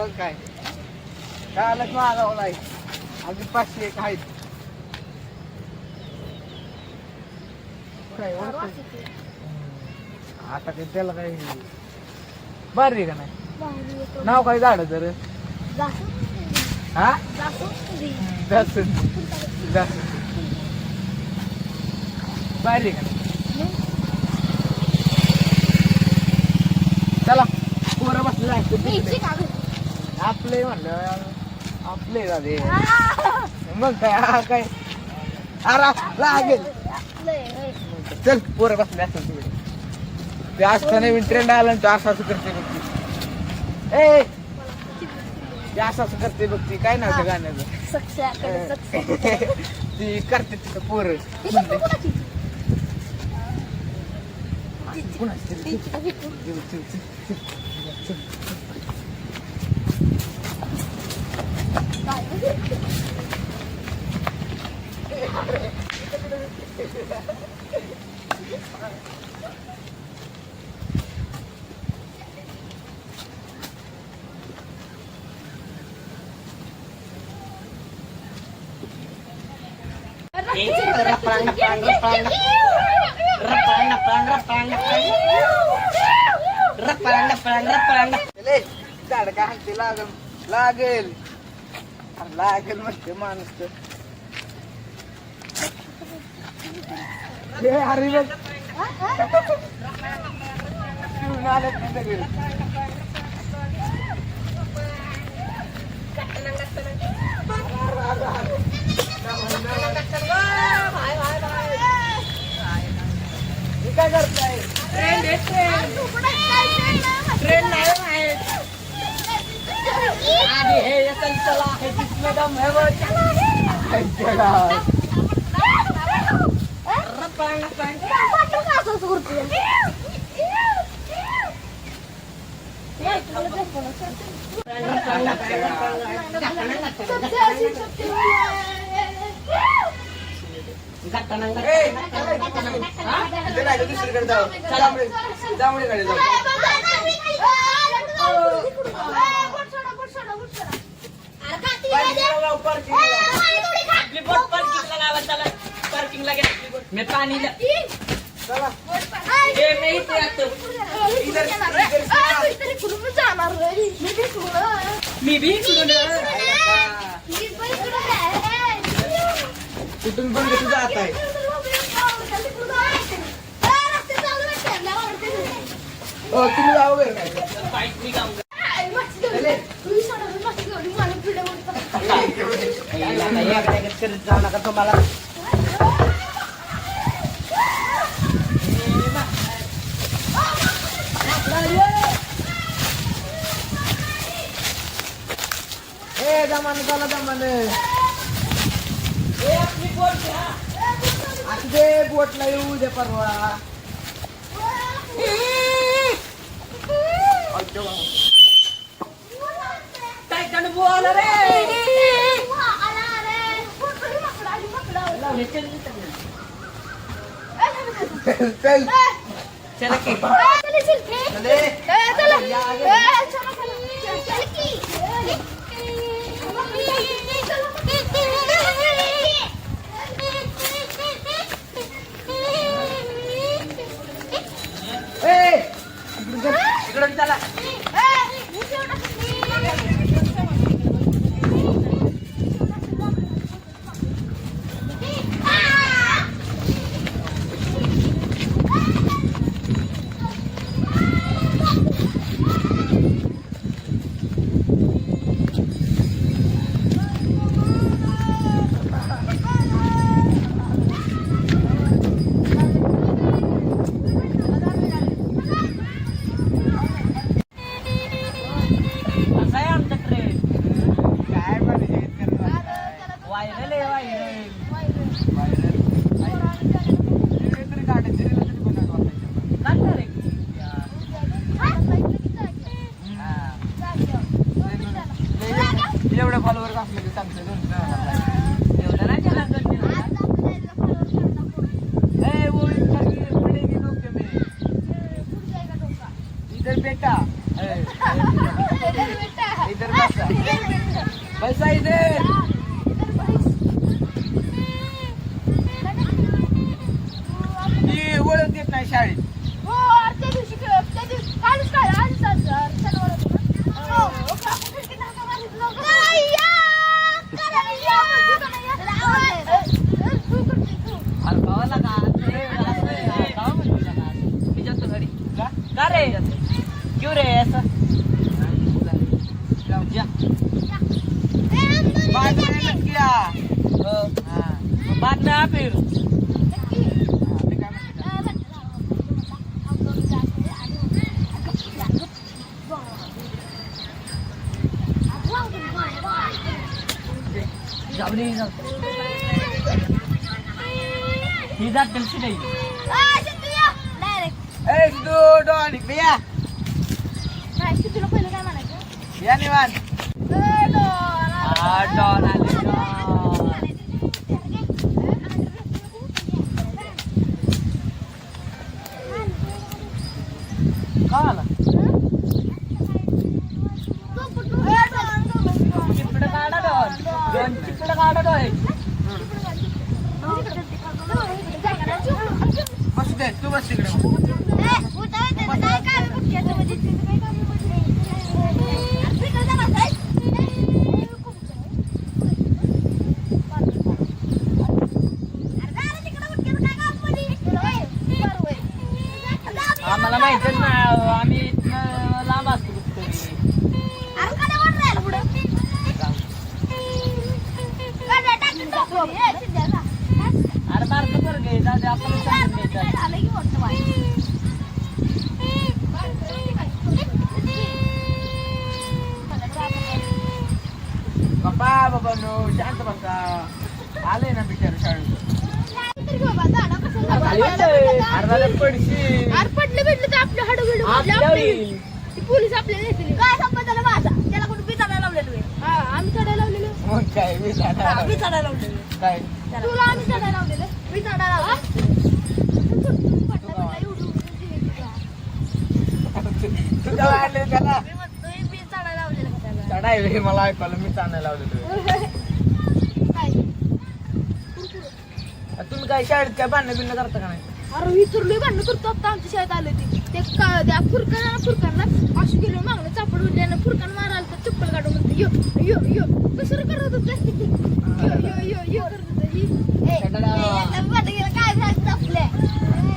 बघ काय कालच मागावला आहे अजून 500 एक आहेत काय आता काही त्याला काही भारी का नाही नाव काय झाड तर हा भारी का चला पोरं बसले आपले म्हणलं आपले झाले मग काय हा काय अरे लागेल चल पोरं बसले असेल तिकडे ते असता नवीन ट्रेंड आला ना असं असं करते बघ ए ते असं असं करते बघ ती काय नाव त्या गाण्याचं ती करते तिथं पोरं झाड काय ते लागेल लागेल लागेल म्हणते माणूस तर अरे बघ आलं सगळे काय करताय ट्रेन नाही आधी हे चला हे मॅडम हे दुसरीकडे जाऊ जांभळे कडे जाऊ पार्किंगला मी पाणी मी बी कुठून पण कसं जात आहे तुम्ही जाऊ जाऊ नका तुम्हाला जमान चला जमान दे बोटला येऊ दे परवा बोला रे चल चल की इकडून चला एवढं फॉलोवर असलं की सांगतो एवढं नाही केला इधर बेटा इधर पैसा इथे ती ओळख देत नाही शाळेत. क्यों रे ऐसा बाद में मत किया. बाद में आ फिर सीधा दिल से नहीं ए सिद्धू डॉन भैया या निवांत. डॉन आले डॉन का आला चिपड काढा डॉन चिपड काढा डॉन बस दे तू बस तिकडे. आम्हाला माहितच नाही आम्ही इथनं लांब असतो कुठेतरी. अरे बारकं बरं घे दादा आपण समजून घ्यायचं. बाबा बाबा नो शांत बसा. आले ना बिचार शाळेत. अर्धा पडशी पडले भेटले तर आपलं हाडू बिडू आपल्या होईल. पोलीस आपल्याला येतील. काय संबंध त्याला माझा त्याला कुठे बिचारा लावलेलो आहे. आम्ही चढायला लावलेलो. मग काय मी जाणार. आम्ही चढायला लावलेलो. काय तुला आम्ही चढायला लावलेलं. मी चढायला लावलं. तू काय वाढले त्याला मी म्हणतोय मी चढायला लावलेलं का त्याला. चढाय रे मला ऐकलं मी चालणार लावलेलो. काय तुम्ही काय शाळेत काय भांडण बिंड करता का नाही. अरे विचारलोय भांडण करतो आता आमच्या शाळेत आले ते त्या फुरकांना अशी गेलो मागणं चापड उडल्यानं फुरकान मारायला तर चप्पल काढून म्हणते यो यो यो कसं करत होत यो यो यो यो करत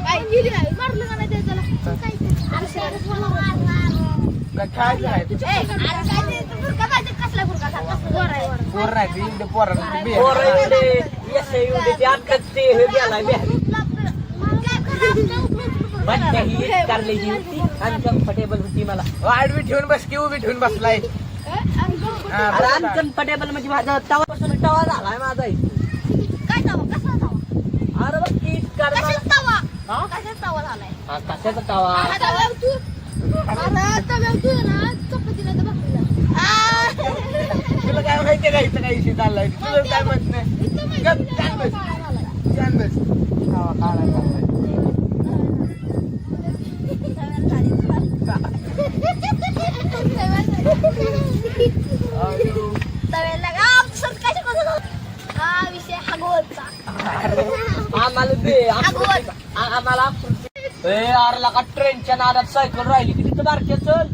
काय गेली नाही मारलं का नाही त्याला काय खेळायचं आहे कसला फुरका पोर नाही ते पोरांना ते बिया. पोरं एवढे यश एवढे ते अख्खं ते हे गेलाय बिहारी. बड्डे ही कारलेली होती अनकम्फर्टेबल होती मला. आडवी ठेवून बस की उभी ठेवून बसलाय. अरे अनकम्फर्टेबल म्हणजे माझा तवापासून तवा झालाय माझा. काय तवा कसा तवा अरे बघ की कशाचा तवा हा? कशाचा तवा झालाय कशाचा तवा तव्यावर तू अरे तव्यावर तू ना चपातीला तर भाकरीला. तुला काय माहितीये का इथं काही इशू चाललाय. तुला काय माहित नाही. गप, छान बस छान बस. खावा खावा चाललाय. हा विषय हगवतचा आम्हाला दे आम्हाला अरे लका ट्रेनच्या नादात सायकल राहिली की तिथं बारक्या चल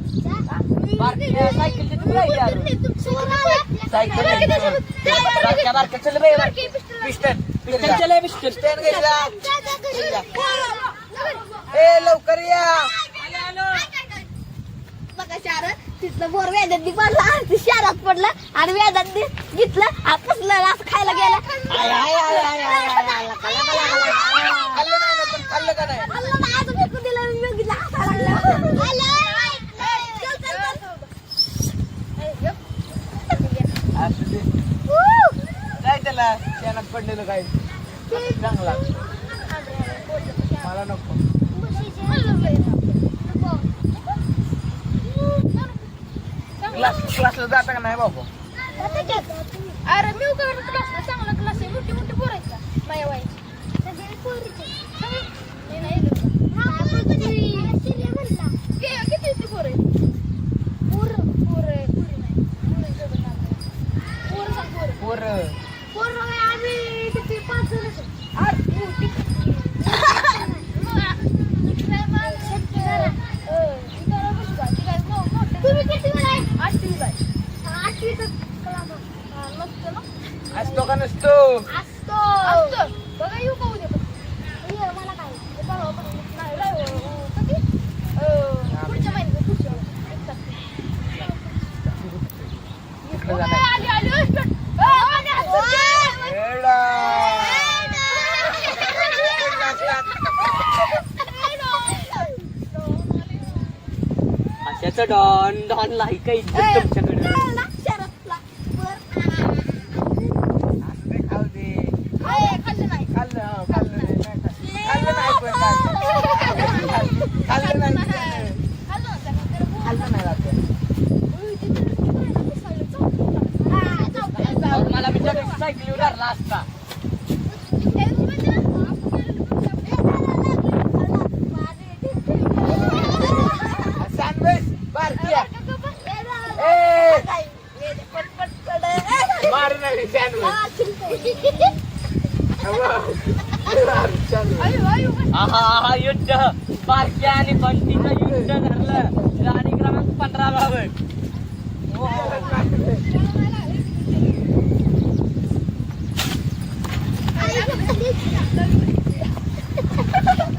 बारक्या सायकल तिथं राहिली अरे सायकल बारक्या चल बे पिस्टन पिस्टन चले पिस्टन पिस्टन गेला. ए लवकर या. बघा शार तिथलं बोर वेदांनी पडला शारात पडलं आणि वेदांनी घेतलं आपसलं असं खायला गेलं. खाल्लं नाही ना पण खाल्लं का नाही. खाल्लं नाही, आता फेकून दिलं, मी बघितलं, हसायला लागलं. असू दे. काय त्याला त्यानं पडलेलं काय चांगला मला नको. क्लासला जाता का नाही बाबा. अरे मी क्लासला चांगला क्लास आहे. मोठी मोठी पोरायचा माया वाई किती पोर आहे आमचं डॉन डॉन लाई काही तुमच्याकडे चला, शरदला. असं नाही खाऊ दे. खाल्लं नाही. खाल्लं खाल्लं नाही खाल्लं नाही पण खाल्लं नाही खाल्लं नाही राहते. मला मी सायकल उडारला असता सँडविच बारक्या मार नाही सँडविच हा युद्ध बारक्या आणि बंटीचं युद्ध धरलं गाडी क्रमांक 15 बाबत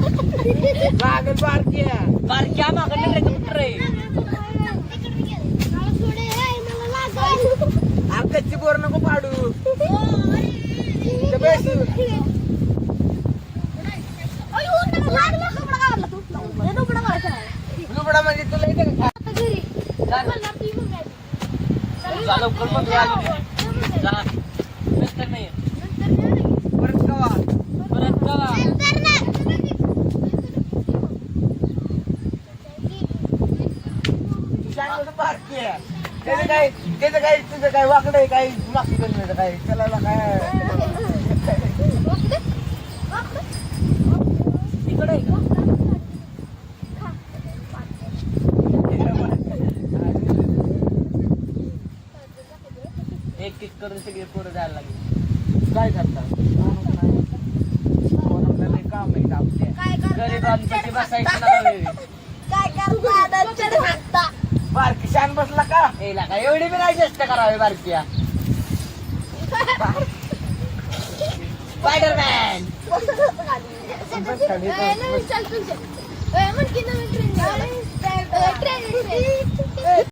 लागल बारक्या बारक्या मागं रे कुठे आमच्याची बोर नको पाडू लुबडा म्हणजे तुला येते का लवकर मग नंतर नाही परत कवा परत कवा बारक्या त्याचं काय तुझं काय वाकडं आहे काय मागचं काय त्याला काय इकडे आहे का एक एक करून सगळे पोरं जायला लागले काय करतात काम आहे आपल्या गरिबांपैकी बसायचं ना बारकी शान बसला का याला काय एवढी बी नाही जास्त करावी बारक्या स्पायडरमॅन नवीन ट्रेन